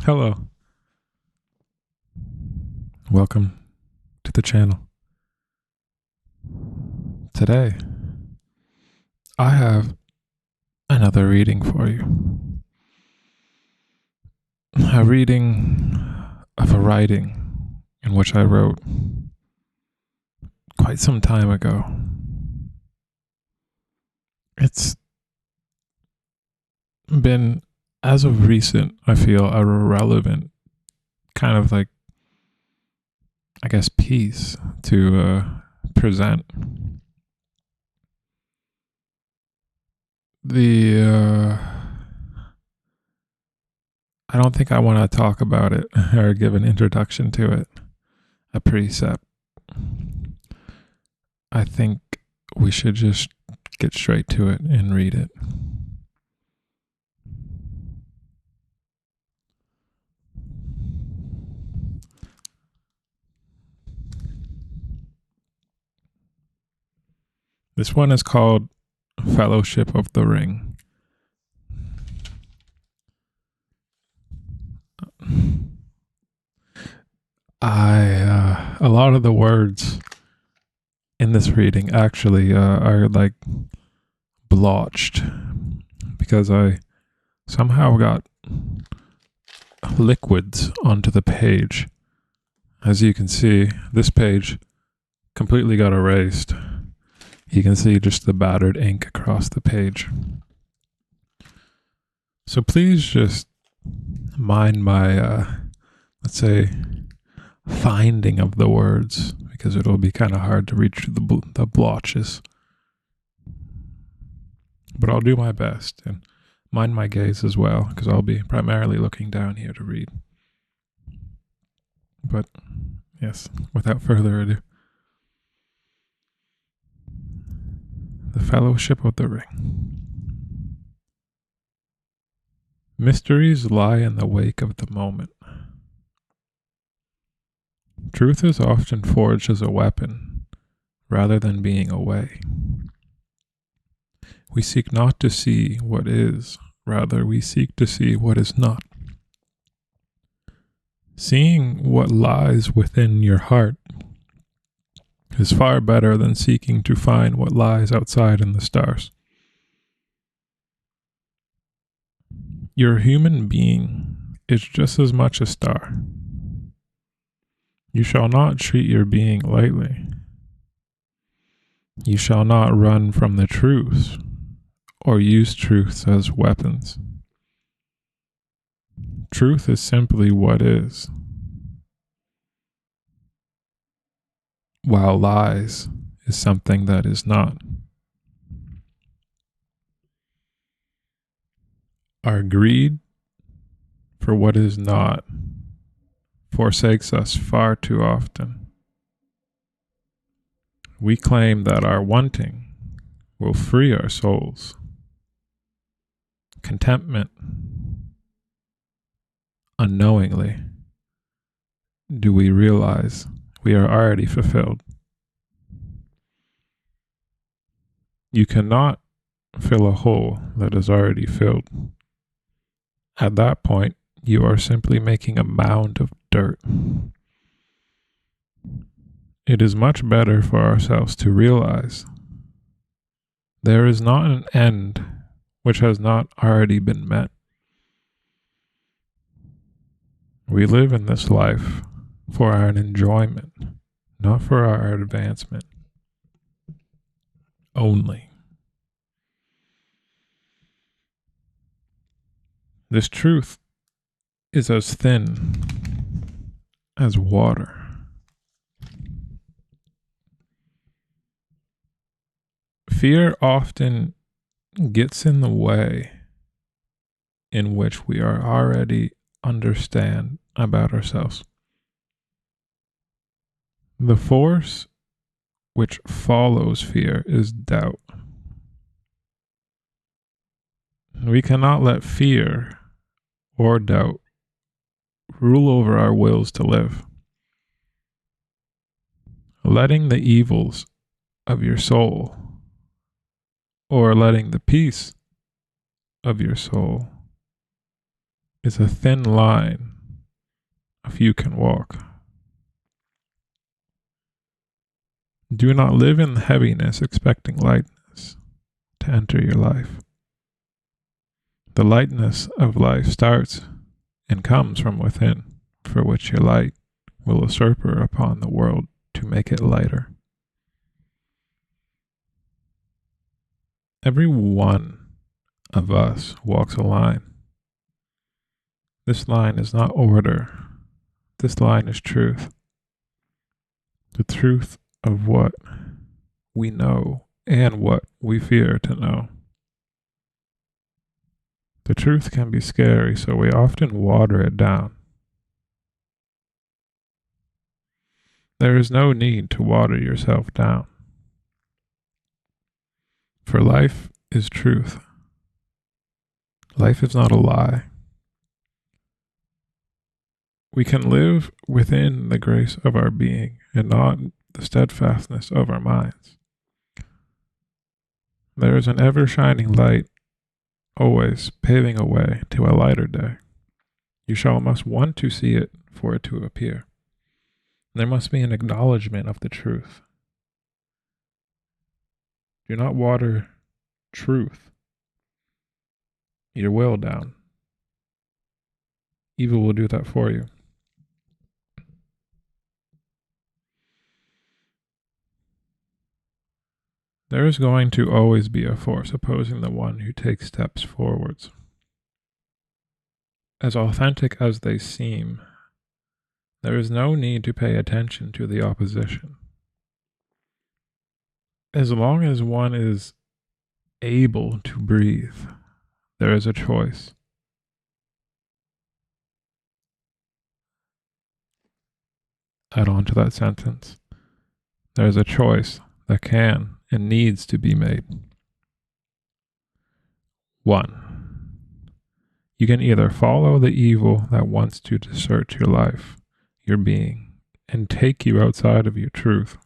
Hello, welcome to the channel. Today, I have another reading for you. A reading of a writing in which I wrote quite some time ago. It's been, as of recent, I feel a relevant kind of piece to present. I don't think I want to talk about it or give an introduction to it, a precept. I think we should just get straight to it and read it. This one is called Fellowship of the Ring. A lot of the words in this reading actually are like blotched because I somehow got liquids onto the page. As you can see, this page completely got erased. You can see just the battered ink across the page. So please just mind my, let's say, finding of the words, because it'll be kind of hard to read through the blotches. But I'll do my best, and mind my gaze as well, because I'll be primarily looking down here to read. But yes, without further ado. The Fellowship of the Ring. Mysteries lie in the wake of the moment. Truth is often forged as a weapon, rather than being a way. We seek not to see what is, rather we seek to see what is not. Seeing what lies within your heart is far better than seeking to find what lies outside in the stars. Your human being is just as much a star. You shall not treat your being lightly. You shall not run from the truth or use truths as weapons. Truth is simply what is, while lies is something that is not. Our greed for what is not forsakes us far too often. We claim that our wanting will free our souls. Contentment, unknowingly, do we realize we are already fulfilled. You cannot fill a hole that is already filled. At that point, you are simply making a mound of dirt. It is much better for ourselves to realize there is not an end which has not already been met. We live in this life for our enjoyment, not for our advancement only. This truth is as thin as water. Fear often gets in the way in which we are already understand about ourselves. The force which follows fear is doubt. We cannot let fear or doubt rule over our wills to live. Letting the evils of your soul, or letting the peace of your soul, is a thin line a few can walk. Do not live in heaviness, expecting lightness to enter your life. The lightness of life starts and comes from within, for which your light will usurp upon the world to make it lighter. Every one of us walks a line. This line is not order. This line is truth. The truth of what we know and what we fear to know. The truth can be scary, so we often water it down. There is no need to water yourself down. For life is truth. Life is not a lie. We can live within the grace of our being and not the steadfastness of our minds. There is an ever-shining light, always paving a way to a lighter day. You shall must want to see it for it to appear. There must be an acknowledgement of the truth. Do not water truth, your will down. Evil will do that for you. There is going to always be a force opposing the one who takes steps forwards. As authentic as they seem, there is no need to pay attention to the opposition. As long as one is able to breathe, there is a choice. Add on to that sentence. There is a choice that can and needs to be made. 1. You can either follow the evil that wants to distort your life, your being, and take you outside of your truth.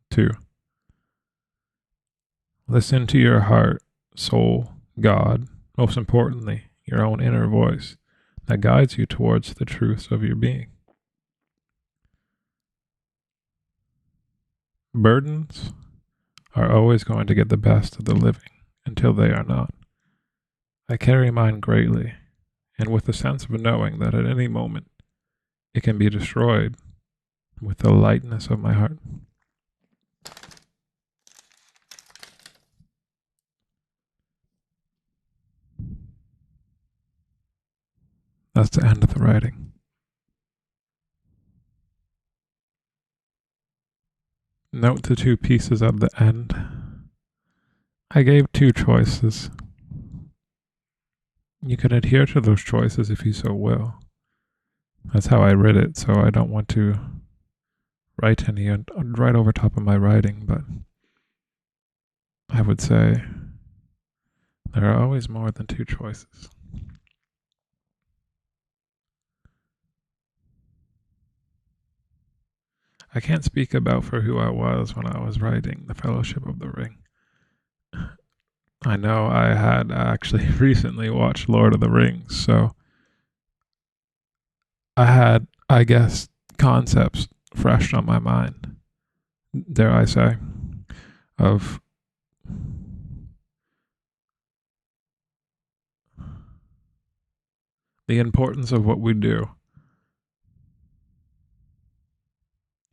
2. Listen to your heart, soul, God, most importantly, your own inner voice that guides you towards the truths of your being. Burdens are always going to get the best of the living until they are not. I carry mine greatly, and with the sense of knowing that at any moment it can be destroyed with the lightness of my heart. That's the end of the writing. Note the 2 pieces at the end. I gave 2 choices. You can adhere to those choices if you so will. That's how I read it, so I don't want to write any right over top of my writing, but I would say there are always more than 2 choices. I can't speak about for who I was when I was writing The Fellowship of the Ring. I know I had actually recently watched Lord of the Rings, so I had, I guess, concepts fresh on my mind, dare I say, of the importance of what we do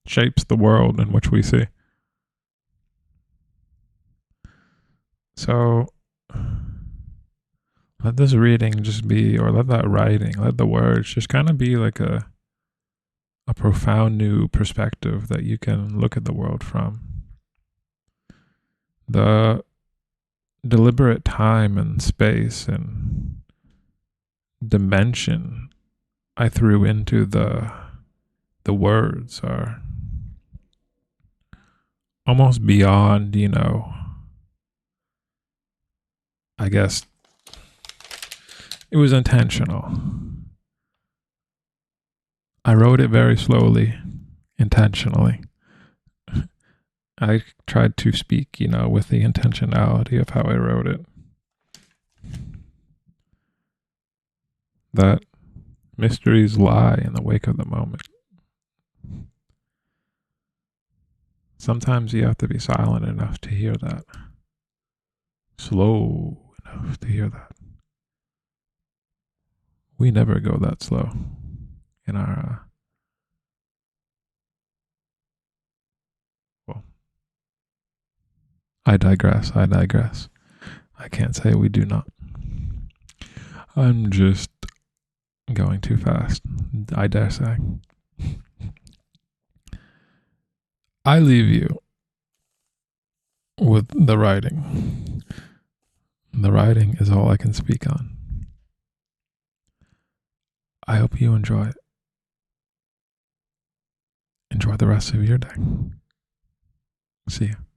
shapes the world in which we see. So let this reading just be, or let that writing, let the words just kind of be like a profound new perspective that you can look at the world from. The deliberate time and space and dimension I threw into the words are almost beyond, I guess it was intentional. I wrote it very slowly, intentionally. I tried to speak, with the intentionality of how I wrote it. That Mysteries lie in the wake of the moment. Sometimes you have to be silent enough to hear that. Slow enough to hear that. We never go that slow in our, well, I digress. I can't say we do not. I'm just going too fast, I dare say. I leave you with the writing. The writing is all I can speak on. I hope you enjoy it. Enjoy the rest of your day. See you.